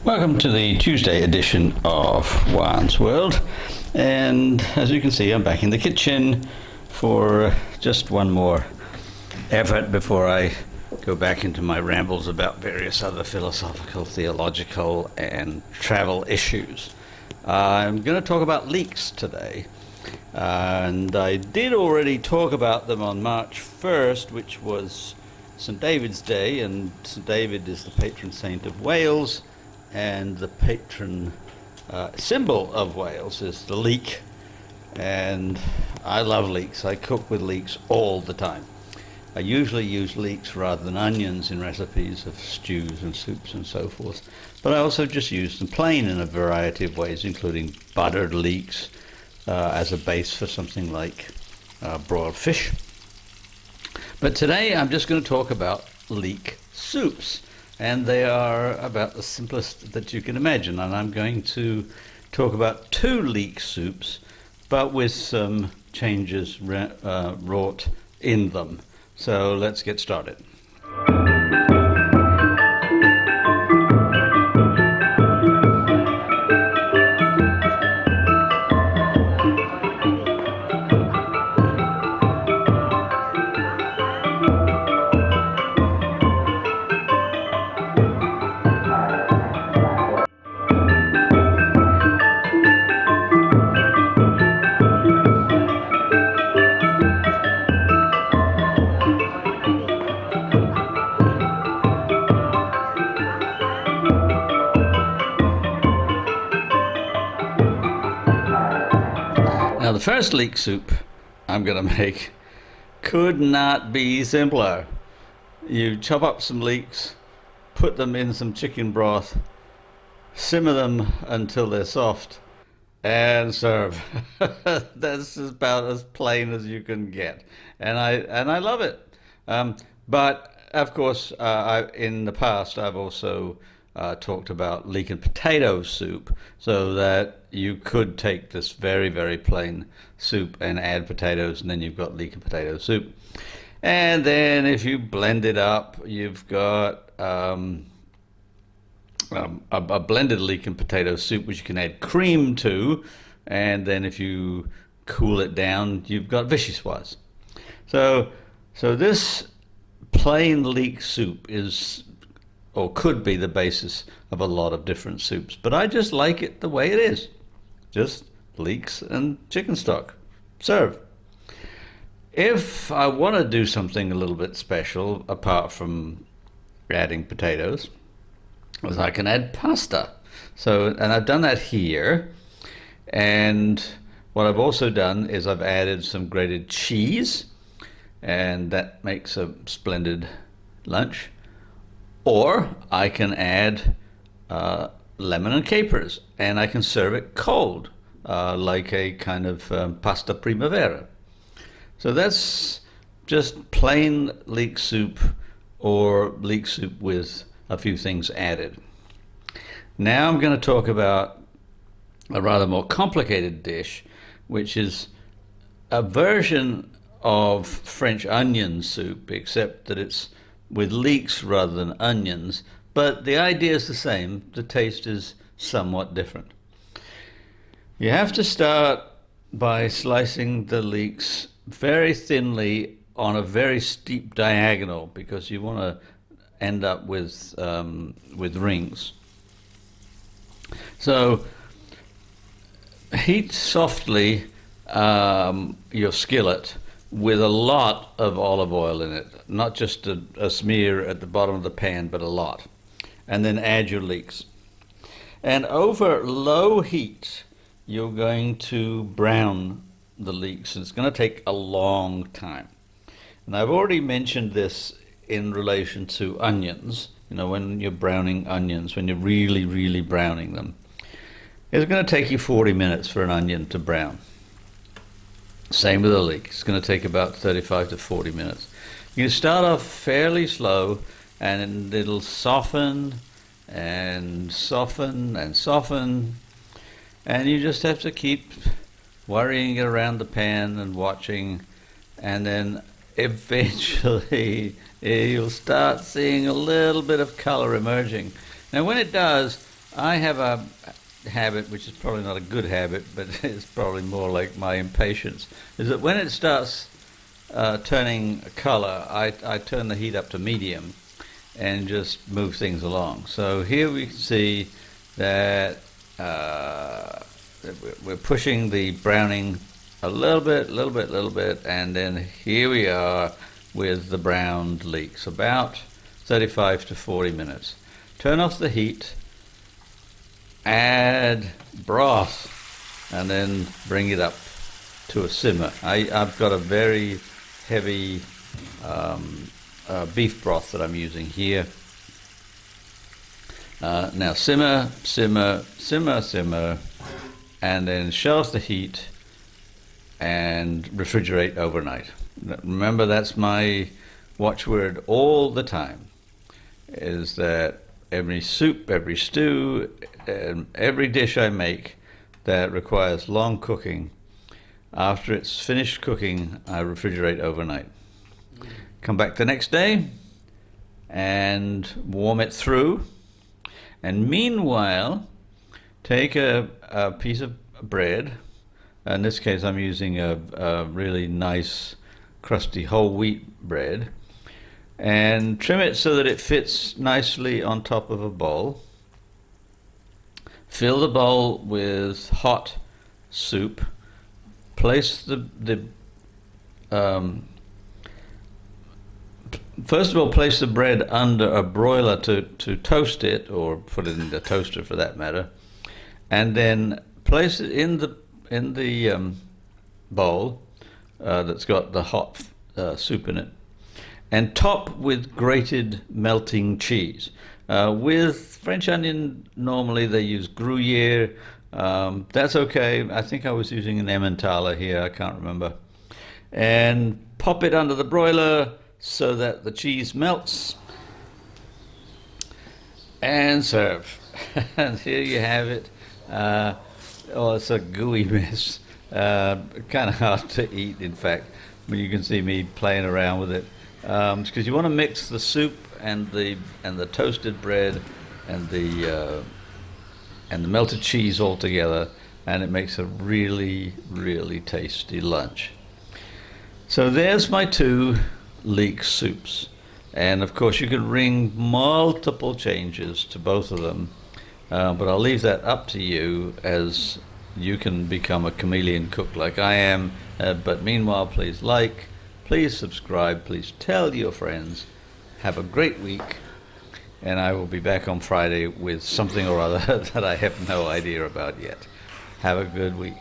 Welcome to the Tuesday edition of Juan's World, and as you can see I'm back in the kitchen for just one more effort before I go back into my rambles about various other philosophical, theological and travel issues. I'm going to talk about leeks today, and I did already talk about them on March 1st, which was St. David's Day, and St. David is the patron saint of Wales, and the patron symbol of Wales is the leek, and I love leeks. I cook with leeks all the time. I usually use leeks rather than onions in recipes of stews and soups and so forth, but I also just use them plain in a variety of ways, including buttered leeks as a base for something like broiled fish. But today I'm just going to talk about leek soups. And they are about the simplest that you can imagine. And I'm going to talk about 2 leek soups, but with some changes wrought in them. So let's get started. Now the first leek soup I'm going to make could not be simpler. You chop up some leeks, put them in some chicken broth, simmer them until they're soft, and serve. That's about as plain as you can get, and I love it. But of course, in the past I've also talked about leek and potato soup, so that you could take this very, very plain soup and add potatoes, and then you've got leek and potato soup. And then if you blend it up, you've got a blended leek and potato soup, which you can add cream to, and then if you cool it down, you've got vichyssoise. So this plain leek soup is, or could be, the basis of a lot of different soups, but I just like it the way it is. Just leeks and chicken stock. Serve. If I want to do something a little bit special, apart from adding potatoes, is I can add pasta. And I've done that here, and what I've also done is I've added some grated cheese, and that makes a splendid lunch. Or I can add lemon and capers, and I can serve it cold, like a kind of pasta primavera. So that's just plain leek soup, or leek soup with a few things added. Now I'm going to talk about a rather more complicated dish, which is a version of French onion soup, except that it's with leeks rather than onions, but the idea is the same. The taste is somewhat different. You have to start by slicing the leeks very thinly on a very steep diagonal, because you want to end up with rings. So heat softly your skillet with a lot of olive oil in it, not just a smear at the bottom of the pan, but a lot. And then add your leeks. And over low heat, you're going to brown the leeks. It's going to take a long time. And I've already mentioned this in relation to onions. You know, when you're browning onions, when you're really, really browning them, it's going to take you 40 minutes for an onion to brown. Same with a leek. It's going to take about 35 to 40 minutes. You start off fairly slow, and it'll soften and soften and soften, and you just have to keep worrying it around the pan and watching, and then eventually you'll start seeing a little bit of color emerging. Now when it does, I have a habit, which is probably not a good habit, but it's probably more like my impatience, is that when it starts turning color, I turn the heat up to medium and just move things along. So here we can see that we're pushing the browning a little bit, and then here we are with the browned leeks, about 35 to 40 minutes. Turn off the heat, add broth, and then bring it up to a simmer. I've got a very heavy beef broth that I'm using here. Now simmer, and then shut off the heat and refrigerate overnight. Remember, that's my watchword all the time, is that every soup, every stew, and every dish I make that requires long cooking, after it's finished cooking, I refrigerate overnight. Come back the next day and warm it through. And meanwhile, take a piece of bread. In this case, I'm using a really nice, crusty whole wheat bread, and trim it so that it fits nicely on top of a bowl. Fill the bowl with hot soup. Place first of all, place the bread under a broiler to toast it, or put it in the toaster for that matter, and then place it in the bowl that's got the hot soup in it, and top with grated melting cheese. With French onion, normally they use Gruyere. That's okay. I think I was using an Emmentaler here, I can't remember. And pop it under the broiler so that the cheese melts, and serve. And here you have it. Oh, it's a gooey mess. Kind of hard to eat, in fact, when you can see me playing around with it. Because you want to mix the soup and the toasted bread and the melted cheese all together, and it makes a really, really tasty lunch. So there's my two leek soups, and of course you could ring multiple changes to both of them, but I'll leave that up to you, as you can become a chameleon cook like I am. But meanwhile, please like, please subscribe, please tell your friends. Have a great week, and I will be back on Friday with something or other that I have no idea about yet. Have a good week.